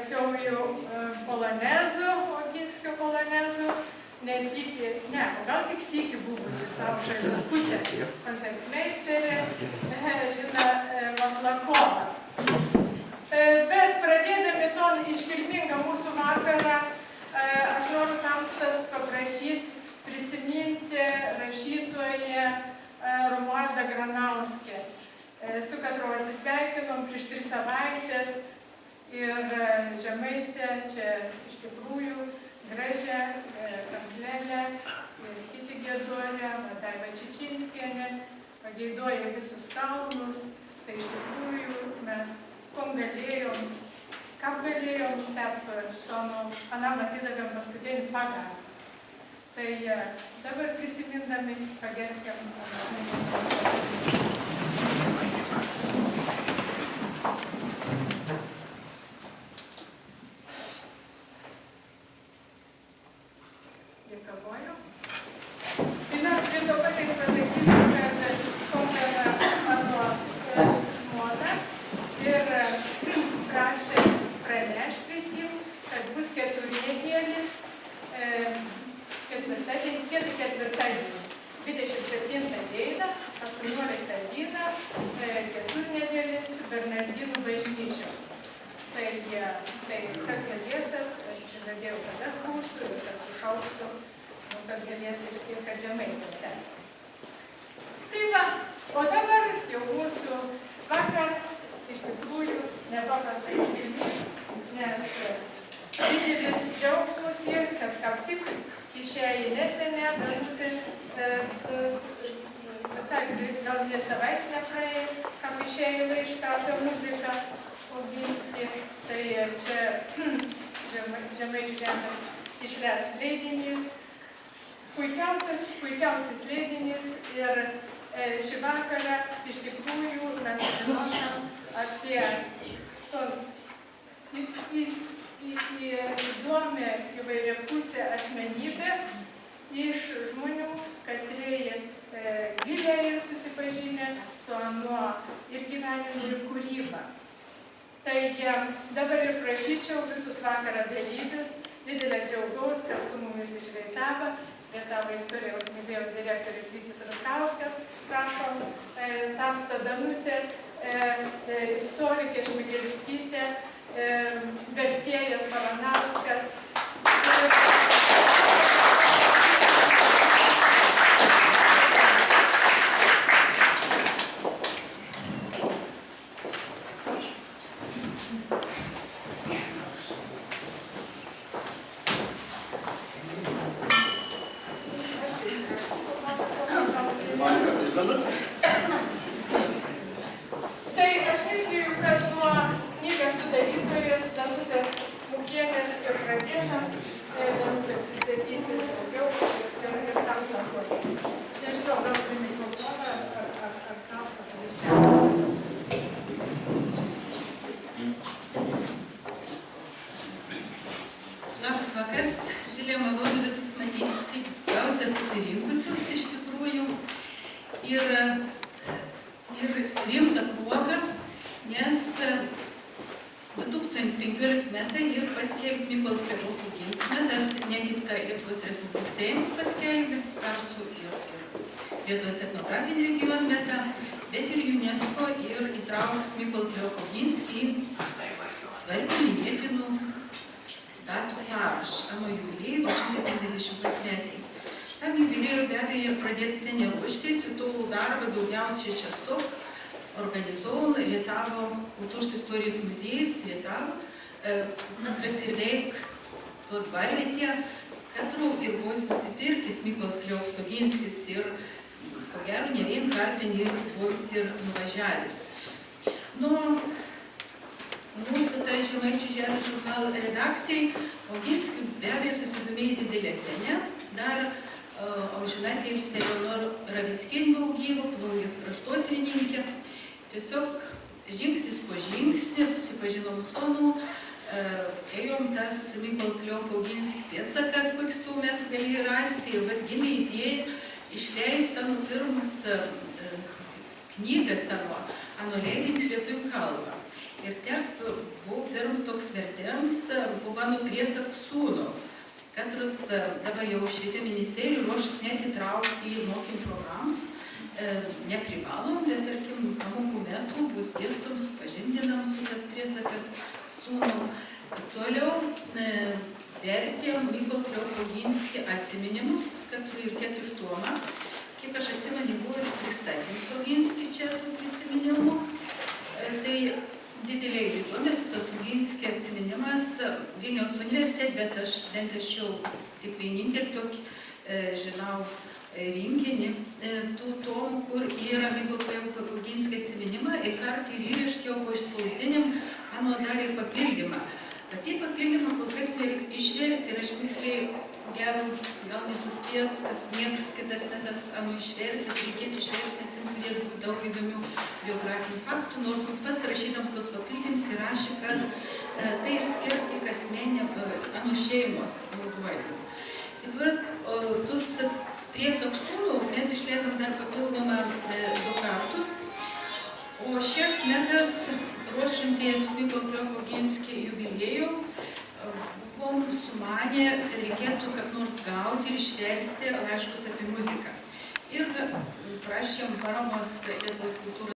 garsiauju polonezų, Oginskio polonezų, nes gal tik sykį buvusi savo žaidukutė koncertmeisterė Lina Maslakova. Bet pradėdami ton iškilmingą mūsų vakarą, aš noriu tamstas paprašyti prisiminti rašytoją Romualdą Granauskę, su katru atsisveikinom prieš 3 savaitės ir Žemaitė čia iš tikrųjų gražią Kanklelę ir kiti giedoja, Daiva Čičinskienė, pageidoja visus kalnus, tai iš tikrųjų mes ką galėjom, tarp sono, anam atidavėm paskutinį pagalbą. Tai dabar prisimindami pagerbėm. Dėkavoju. Tai mes prie to patais pasakysiu, kad skambina mano žmona ir prašė pranešti visiems, kad bus keturdienėlis ketvirtadienį, 27 dieną, 18 dieną, keturdienis Bernardinų bažnyčio. Tai kas galėsit, aš žadėjau, kad atpūstų ir kad sušauksiu, kas galėsit ir kad Žemaitė ten. Tai va, o dabar jau mūsų vakaras iš tikrųjų nepaprastai iškilmingas, nes didelis džiaugsmus ir kad kaip tik išėjo nesenė, visai gal 2 savaitės nepraėjo, kam išėjo laišką apie muziką Oginskį, tai čia Žemaičių žemės išleis leidinys, puikiausias leidinys ir šį vakarą iš tikrųjų mes sužinosim apie įdomią įvairiapusę asmenybę iš žmonių, katrie giliai susipažinę su anuo ir gyvenimu ir kūryba. Tai dabar ir prašyčiau visus vakarą dalyvius, didelę džiaugaus, kad su mumis iš Rietavo istorijos muziejaus direktorius Vytis Rutkauskas, prašom, Tamsta Danutė, istorikė Šmigelskytė, vertėjas Baranauskas. Tai aš misliu, kad nuo knygos sudarytojas Danutės Mukienės ir pradėsim, Danutė pristatysim daugiau ir tam santuokės. Nežinau, gal prie mikrofoną ar ką pasakysiu. Labas vakaras, didelė malonu visus matyti, taip gausia susirinkusius iš tikrųjų ir rimta proga, nes 2015 metai ir paskelbė Mykolo Kleopo Oginskio metas, ne tik ta Lietuvos Respublikos Seimas paskelbė, kartu ir Lietuvos etnografinį regionų metą, bet ir UNESCO ir įtrauks Mykolo Kleopo Oginskį svarbių minėtinų datų sąrašą, ano jubiliejų 250 metais. Tam jubiliejų be abejo ir pradėti seniai ruoštis, ir to darbą daugiausiai časų organizuoja Rietavo kultūros istorijos muziejus Rietavo, kas ir veik to dvarvietė, katru ir bus nusipirkęs Mykolas Kleopas Oginskis ir, ko gero, ne vien kartą ir bus ir nuvažiavęs. Mūsų tai Žemaičių žemės žurnalo redakcijai Oginskių be abejo susidomėjo didelė sene, dar amžinatilsį Eleonora Ravickienė buvo gyva, Plungės kraštotyrininkė. Tiesiog žingsnis po žingsnį susipažinom su Onu, ėjom tas Mykolo Kleopo Oginskio pėdsakas, koks tų metų galėjo rasti, ir vat gimė idėja išleista pirmus knygą savo, ano leidinį lietuvių kalbą. Ir ten buvo atviroms toks vertėms buvo nu priesakų sūnų, katrus dabar jau švietimo ministerija ruošis net įtraukti į mokymų programas. Neprivalom, bet tarkim, pamokų metu bus dėstom, supažindinam su tas priesakas sūnų. Toliau vertėm Mykolo Kleopolginskio atsiminimus, kad ir ketvirtomą. Kiek aš atsimenu, buvo pristatyti Oginskį čia tų prisiminimų. Tai didelė įdomi su tas Oginskio atsiminimas Vilniaus universitete, bet aš bent jau tik vienintelį tokį žinau rinkinį tų tomų, kur yra Mykolo Kleopolginskio atsiminimą ir kartą ir įraškiau po išspausdinim, ano dar ir papildymą. Bet tai papildymą kol kas išvers ir aš misliai, ko gero, gal nesuspės, nieks kitas metas ano išvers, bet reikėtų išvers, nes ten turėtų būti daug įdomių biografinių faktų, nors mums pats rašydams tos papildymus įrašė, kad tai ir skirti kasmenė ano šeimos naudojimų. Ir vat, tus priesakų sūnų mes išleidom dar papildomą 2 kartus, o šias metas ruošiantis Mykolo Kleopolginskio jubiliejų buvom sumanę, kad reikėtų kaip nors gauti ir išversti laiškus apie muziką. Ir prašėm paramos Lietuvos kultūros